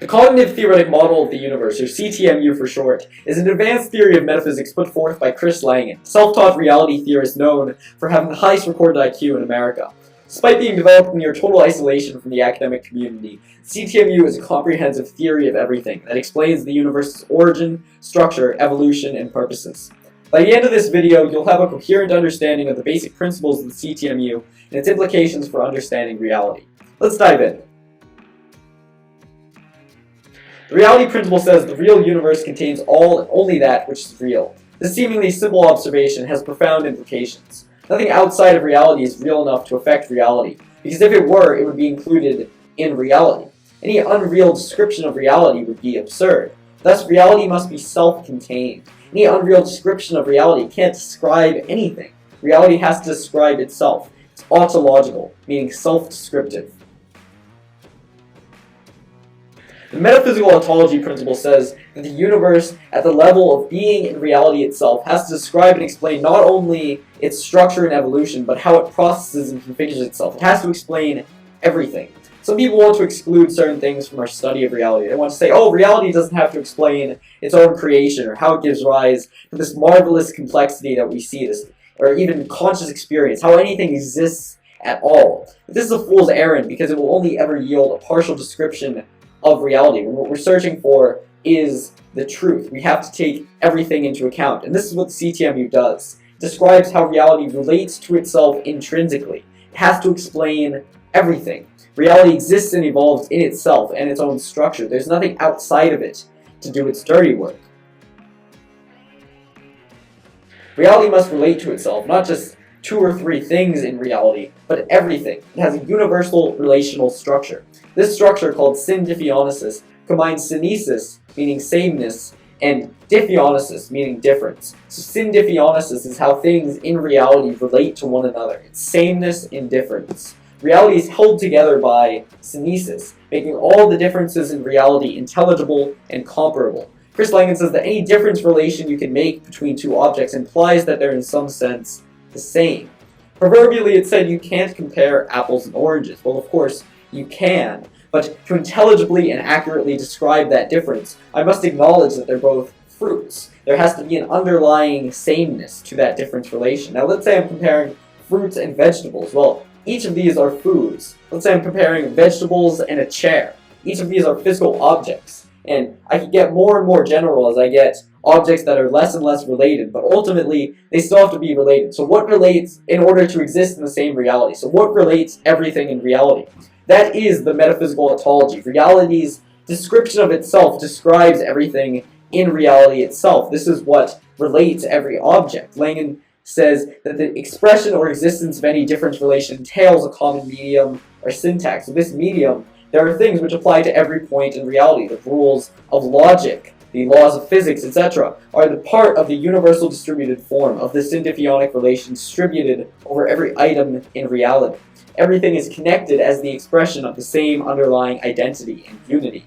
The cognitive theoretic model of the universe, or CTMU for short, is an advanced theory of metaphysics put forth by Chris Langan, self-taught reality theorist known for having the highest recorded IQ in America. Despite being developed in near total isolation from the academic community, CTMU is a comprehensive theory of everything that explains the universe's origin, structure, evolution, and purposes. By the end of this video, you'll have a coherent understanding of the basic principles of the CTMU and its implications for understanding reality. Let's dive in. The reality principle says the real universe contains only that which is real. This seemingly simple observation has profound implications. Nothing outside of reality is real enough to affect reality, because if it were, it would be included in reality. Any unreal description of reality would be absurd. Thus, reality must be self-contained. Any unreal description of reality can't describe anything. Reality has to describe itself. It's ontological, meaning self-descriptive. The metaphysical ontology principle says that the universe, at the level of being in reality itself, has to describe and explain not only its structure and evolution, but how it processes and configures itself. It has to explain everything. Some people want to exclude certain things from our study of reality. They want to say, oh, reality doesn't have to explain its own creation or how it gives rise to this marvelous complexity that we see, or even conscious experience, how anything exists at all. But this is a fool's errand because it will only ever yield a partial description of reality. What we're searching for is the truth. We have to take everything into account. And this is what the CTMU does. It describes how reality relates to itself intrinsically. It has to explain everything. Reality exists and evolves in itself and its own structure. There's nothing outside of it to do its dirty work. Reality must relate to itself, not just 2 or 3 things in reality, but everything. It has a universal relational structure. This structure, called syndiphionesis, combines synesis, meaning sameness, and diphionesis, meaning difference. So syndiphionesis is how things in reality relate to one another. It's sameness and difference. Reality is held together by synesis, making all the differences in reality intelligible and comparable. Chris Langan says that any difference relation you can make between 2 objects implies that they're in some sense the same. Proverbially, it's said you can't compare apples and oranges. Well, of course, you can, but to intelligibly and accurately describe that difference, I must acknowledge that they're both fruits. There has to be an underlying sameness to that difference relation. Now, let's say I'm comparing fruits and vegetables. Well, each of these are foods. Let's say I'm comparing vegetables and a chair. Each of these are physical objects. And I can get more and more general as I get objects that are less and less related, but ultimately they still have to be related. So what relates in order to exist in the same reality? So what relates everything in reality? That is the metaphysical ontology. Reality's description of itself describes everything in reality itself. This is what relates every object. Langan says that the expression or existence of any difference relation entails a common medium or syntax. So this medium, there are things which apply to every point in reality. The rules of logic, the laws of physics, etc., are the part of the universal distributed form of the syndiphionic relation distributed over every item in reality. Everything is connected as the expression of the same underlying identity and unity.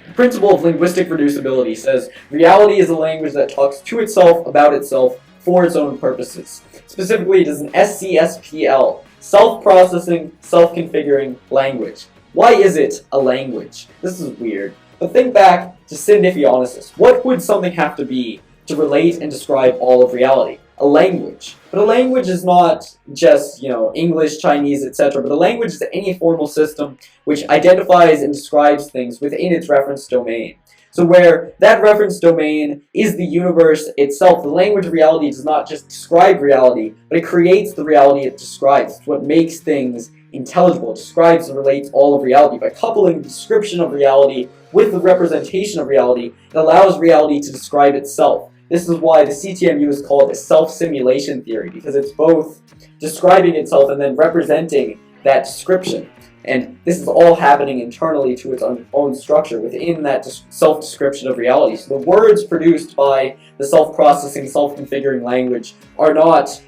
The principle of linguistic reducibility says reality is a language that talks to itself, about itself, for its own purposes. Specifically, it is an SCSPL, self-processing, self-configuring language. Why is it a language? This is weird. But think back to syndiphionesis. What would something have to be to relate and describe all of reality? A language. But a language is not just, English, Chinese, etc. But a language is any formal system which identifies and describes things within its reference domain. So where that reference domain is the universe itself, the language of reality does not just describe reality, but it creates the reality it describes. It's what makes things intelligible. It describes and relates all of reality. By coupling the description of reality with the representation of reality, it allows reality to describe itself. This is why the CTMU is called a self-simulation theory, because it's both describing itself and then representing that description. And this is all happening internally to its own structure within that self-description of reality. So the words produced by the self-processing, self-configuring language are not,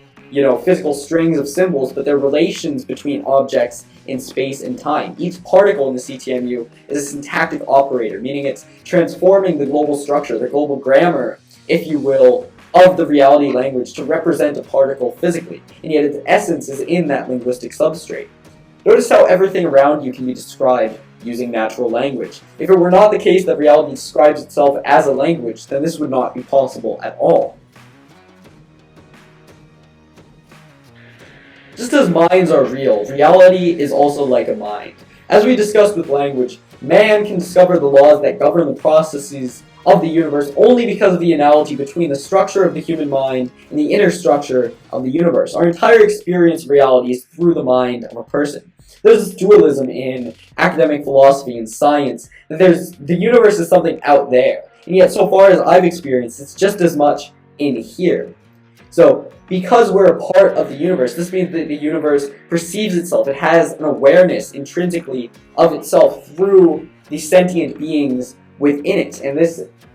physical strings of symbols, but they're relations between objects in space and time. Each particle in the CTMU is a syntactic operator, meaning it's transforming the global structure, the global grammar, if you will, of the reality language to represent a particle physically, and yet its essence is in that linguistic substrate. Notice how everything around you can be described using natural language. If it were not the case that reality describes itself as a language, then this would not be possible at all. Just as minds are real, reality is also like a mind. As we discussed with language, man can discover the laws that govern the processes of the universe only because of the analogy between the structure of the human mind and the inner structure of the universe. Our entire experience of reality is through the mind of a person. There's this dualism in academic philosophy and science that the universe is something out there, and yet so far as I've experienced, it's just as much in here. So, because we're a part of the universe, this means that the universe perceives itself. It has an awareness intrinsically of itself through the sentient beings within it.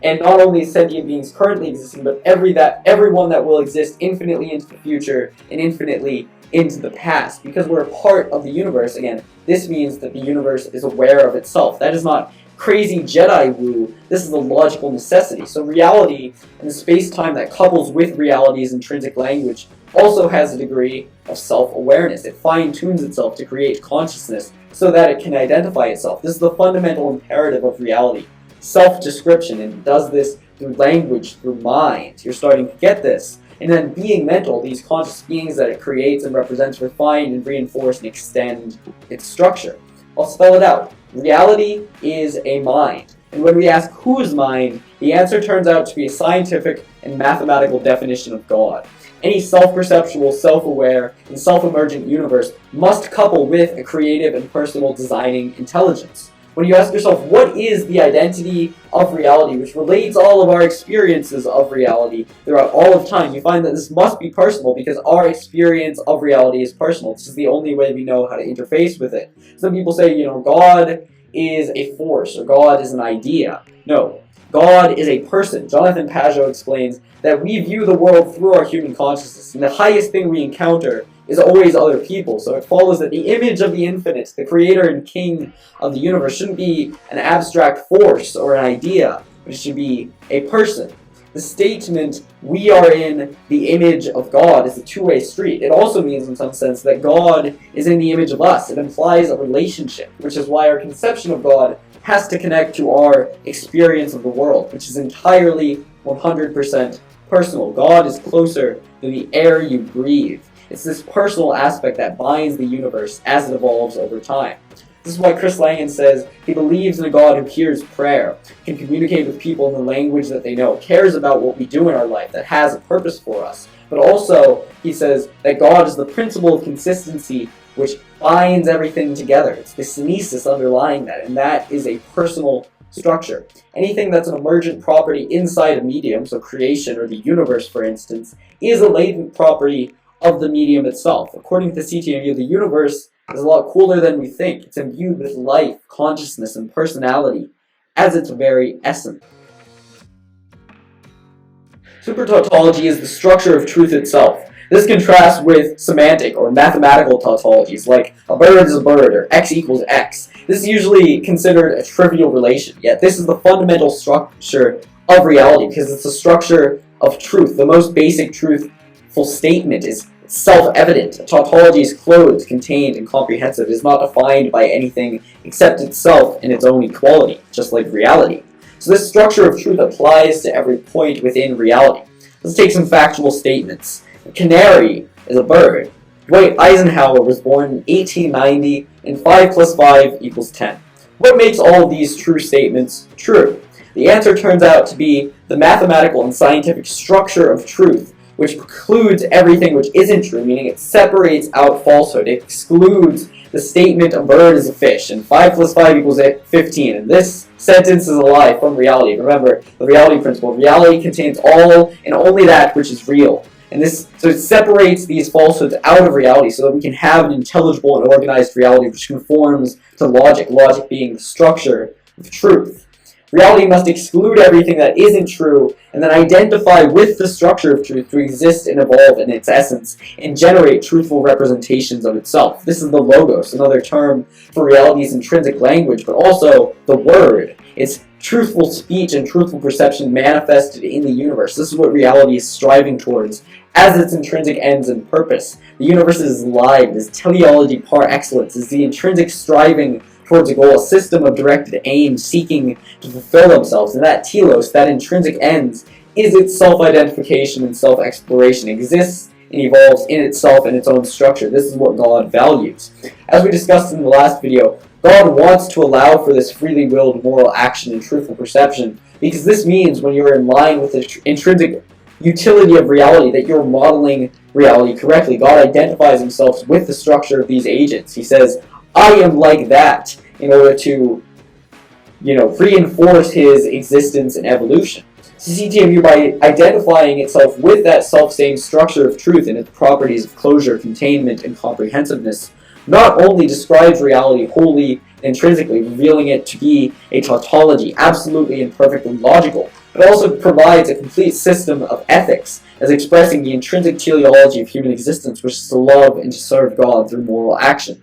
And not only sentient beings currently existing, but everyone that will exist infinitely into the future and infinitely into the past. Because we're a part of the universe, again, this means that the universe is aware of itself. That is not crazy Jedi woo, this is a logical necessity. So reality and the space-time that couples with reality's intrinsic language also has a degree of self-awareness. It fine-tunes itself to create consciousness so that it can identify itself. This is the fundamental imperative of reality. Self-description, and it does this through language, through mind. You're starting to get this. And then being mental, these conscious beings that it creates and represents refine and reinforce and extend its structure. I'll spell it out. Reality is a mind. And when we ask whose mind, the answer turns out to be a scientific and mathematical definition of God. Any self-perceptual, self-aware, and self-emergent universe must couple with a creative and personal designing intelligence. When you ask yourself, what is the identity of reality, which relates all of our experiences of reality throughout all of time, you find that this must be personal because our experience of reality is personal. This is the only way we know how to interface with it. Some people say, God is a force or God is an idea. No, God is a person. Jonathan Pajot explains that we view the world through our human consciousness, and the highest thing we encounter is always other people. So it follows that the image of the infinite, the creator and king of the universe, shouldn't be an abstract force or an idea, but it should be a person. The statement, we are in the image of God, is a two-way street. It also means, in some sense, that God is in the image of us. It implies a relationship, which is why our conception of God has to connect to our experience of the world, which is entirely 100% personal. God is closer than the air you breathe. It's this personal aspect that binds the universe as it evolves over time. This is why Chris Langan says he believes in a God who hears prayer, can communicate with people in the language that they know, cares about what we do in our life, that has a purpose for us. But also, he says that God is the principle of consistency which binds everything together. It's the synesis underlying that, and that is a personal structure. Anything that's an emergent property inside a medium, so creation or the universe, for instance, is a latent property of the medium itself. According to CTMU, the universe is a lot cooler than we think. It's imbued with life, consciousness, and personality as its very essence. Supertautology is the structure of truth itself. This contrasts with semantic or mathematical tautologies like a bird is a bird or x equals x. This is usually considered a trivial relation, yet this is the fundamental structure of reality because it's the structure of truth. The most basic truthful statement is self-evident. A tautology is clothed, contained, and comprehensive. It is not defined by anything except itself in its own equality, just like reality. So this structure of truth applies to every point within reality. Let's take some factual statements. A canary is a bird. Dwight Eisenhower was born in 1890, and 5 plus 5 equals 10. What makes all of these true statements true? The answer turns out to be the mathematical and scientific structure of truth, which precludes everything which isn't true, meaning it separates out falsehood. It excludes the statement a bird is a fish, and 5 plus 5 equals 15, and this sentence is a lie from reality. Remember, the reality principle. Reality contains all and only that which is real. So it separates these falsehoods out of reality so that we can have an intelligible and organized reality which conforms to logic, logic being the structure of truth. Reality must exclude everything that isn't true and then identify with the structure of truth to exist and evolve in its essence and generate truthful representations of itself. This is the logos, another term for reality's intrinsic language, but also the word. It's truthful speech and truthful perception manifested in the universe. This is what reality is striving towards as its intrinsic ends and purpose. The universe is live, it is teleology par excellence, is the intrinsic striving towards a goal, a system of directed aim seeking to fulfill themselves. And that telos, that intrinsic ends, is its self-identification and self-exploration, exists and evolves in itself and its own structure. This is what God values. As we discussed in the last video, God wants to allow for this freely willed moral action and truthful perception, because this means when you're in line with the intrinsic utility of reality, that you're modeling reality correctly. God identifies himself with the structure of these agents. He says, I am like that, in order to, reinforce his existence and evolution. CTMU, by identifying itself with that self-same structure of truth and its properties of closure, containment, and comprehensiveness, not only describes reality wholly and intrinsically, revealing it to be a tautology, absolutely and perfectly logical, but also provides a complete system of ethics as expressing the intrinsic teleology of human existence, which is to love and to serve God through moral action.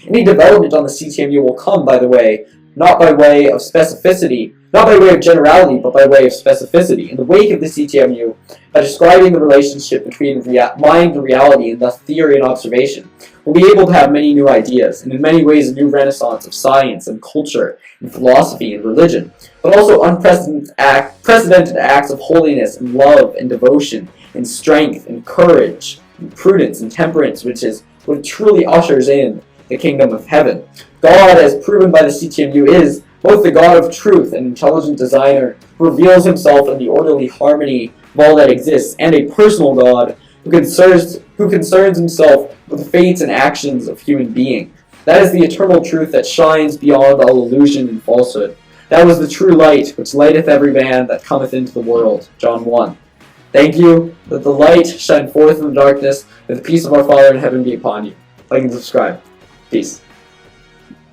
Any development on the CTMU will come, by the way, not by way of specificity, not by way of generality, but by way of specificity. In the wake of the CTMU, by describing the relationship between mind and reality, and thus theory and observation, we'll be able to have many new ideas, and in many ways a new renaissance of science and culture and philosophy and religion, but also unprecedented acts of holiness and love and devotion and strength and courage and prudence and temperance, which is what truly ushers in the kingdom of heaven. God, as proven by the CTMU, is both the God of truth and intelligent designer who reveals himself in the orderly harmony of all that exists, and a personal God who concerns himself with the fates and actions of human being. That is the eternal truth that shines beyond all illusion and falsehood. That was the true light, which lighteth every man that cometh into the world. John 1. Thank you. Let the light shine forth in the darkness. May the peace of our Father in heaven be upon you. Like and subscribe. Peace.